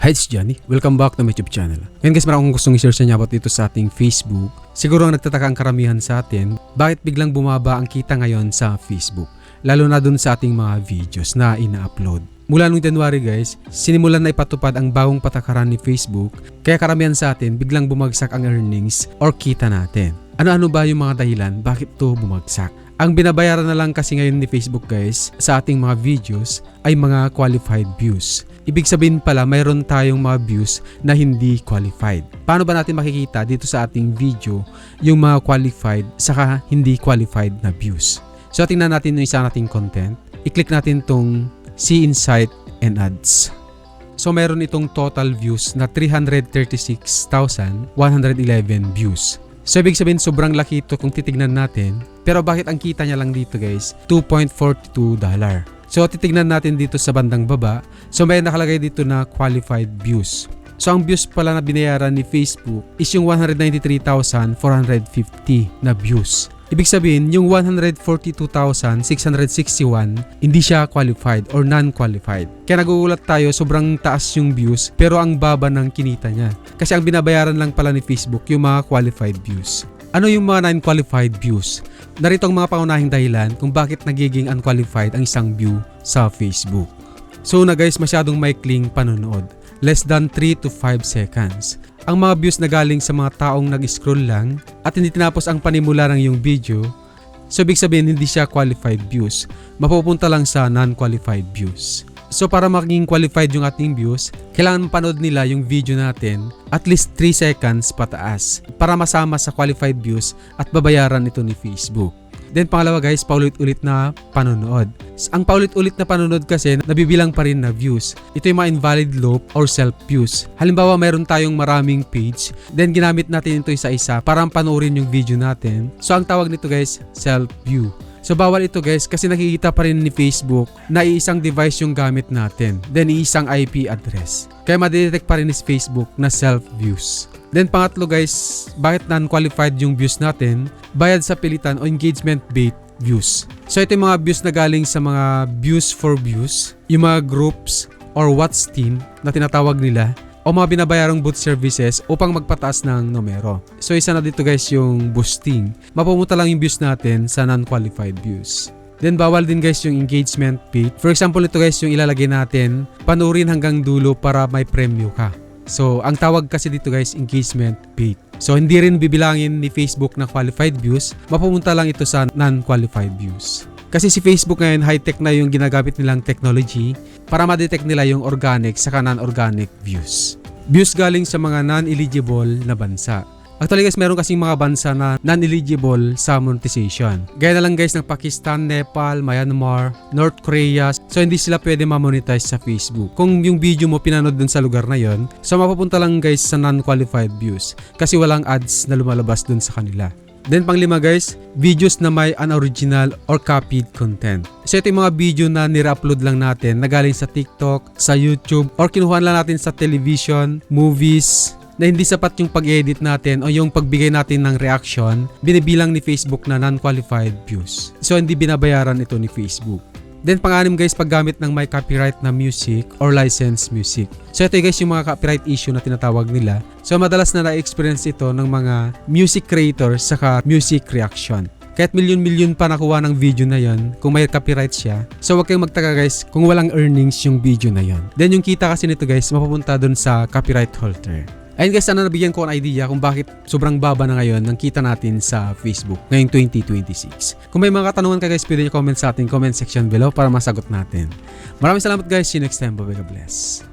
Hi, it's Johnny. Welcome back to my YouTube channel. Ngayon guys, meron akong gustong i-share sa inyo about dito sa ating Facebook. Siguro ang nagtataka ang karamihan sa atin, bakit biglang bumaba ang kita ngayon sa Facebook? Lalo na dun sa ating mga videos na ina-upload. Mula nung January guys, sinimulan na ipatupad ang bagong patakaran ni Facebook, kaya karamihan sa atin biglang bumagsak ang earnings or kita natin. Ano-ano ba yung mga dahilan bakit to bumagsak? Ang binabayaran na lang kasi ngayon ni Facebook guys sa ating mga videos ay mga qualified views. Ibig sabihin pala mayroon tayong mga views na hindi qualified. Paano ba natin makikita dito sa ating video yung mga qualified saka hindi qualified na views? So tingnan natin yung isa nating content. I-click natin tong See Insight and Ads. So mayroon itong total views na 336,111 views. So ibig sabihin sobrang laki ito kung titignan natin. Pero bakit ang kita niya lang dito guys? $2.42. So titignan natin dito sa bandang baba. So may nakalagay dito na qualified views. So ang views pala na binayaran ni Facebook is yung 193,450 na views. Ibig sabihin yung 142,661 hindi siya qualified or non-qualified. Kaya nagugulat tayo sobrang taas yung views pero ang baba ng kinita niya. Kasi ang binabayaran lang pala ni Facebook yung mga qualified views. Ano yung mga non-qualified views? Narito ang mga pangunahing dahilan kung bakit nagiging unqualified ang isang view sa Facebook. So na guys, masyadong maikling panonood. Less than 3 to 5 seconds. Ang mga views na galing sa mga taong nag-scroll lang at hindi tinapos ang panimula ng iyong video, so ibig sabihin hindi siya qualified views. Mapupunta lang sa non-qualified views. So para maging qualified yung ating views, kailangan mapanood nila yung video natin at least 3 seconds pataas para masama sa qualified views at babayaran ito ni Facebook. Then pangalawa guys, paulit-ulit na panonood. Ang paulit-ulit na panonood kasi nabibilang pa rin na views. Ito yung mga invalid loop or self-views. Halimbawa mayroon tayong maraming page, then ginamit natin ito isa-isa para panoorin yung video natin. So ang tawag nito guys, self-view. So bawal ito guys kasi nakikita pa rin ni Facebook na iisang device yung gamit natin, then iisang IP address. Kaya madidetect pa rin ni Facebook na self-views. Then pangatlo guys, bakit non-qualified yung views natin? Bayad sa pilitan o engagement-based views. So ito yung mga views na galing sa mga views for views, yung mga groups or watch team na tinatawag nila, o mga binabayarang boost services upang magpataas ng numero. So isa na dito guys yung boosting. Mapumunta lang yung views natin sa non-qualified views. Then bawal din guys yung engagement paid. For example ito guys yung ilalagay natin, panoorin hanggang dulo para may premyo ka. So ang tawag kasi dito guys engagement paid. So hindi rin bibilangin ni Facebook na qualified views, mapumunta lang ito sa non-qualified views. Kasi si Facebook ngayon high-tech na yung ginagamit nilang technology para ma-detect nila yung organic saka non-organic views. Views galing sa mga non-eligible na bansa. Actually guys, meron kasing mga bansa na non-eligible sa monetization. Gaya na lang guys ng Pakistan, Nepal, Myanmar, North Korea. So hindi sila pwede ma-monetize sa Facebook. Kung yung video mo pinanood dun sa lugar na yon, so mapapunta lang guys sa non-qualified views kasi walang ads na lumalabas dun sa kanila. Then panglima guys, videos na may unoriginal or copied content. So ito yung mga video na nire-upload lang natin na galing sa TikTok, sa YouTube, or kinuha lang natin sa television, movies, na hindi sapat yung pag-edit natin o yung pagbigay natin ng reaction, binibilang ni Facebook na non-qualified views. So hindi binabayaran ito ni Facebook. Then pang-anim guys, paggamit ng may copyright na music or licensed music. So ito guys yung mga copyright issue na tinatawag nila. So madalas na na-experience ito ng mga music creators saka music reaction. Kahit milyon-milyon pa nakuha ng video na yon kung may copyright siya. So wag kayong magtaka guys kung walang earnings yung video na yon. Then yung kita kasi nito guys mapupunta dun sa copyright holder. Ayun guys, sana nabigyan ko ng idea kung bakit sobrang baba na ngayon ng kita natin sa Facebook ngayong 2026. Kung may mga katanungan ka guys, pwede nyo comment sa ating comment section below para masagot natin. Maraming salamat guys. See you next time. Bye-bye. God bless.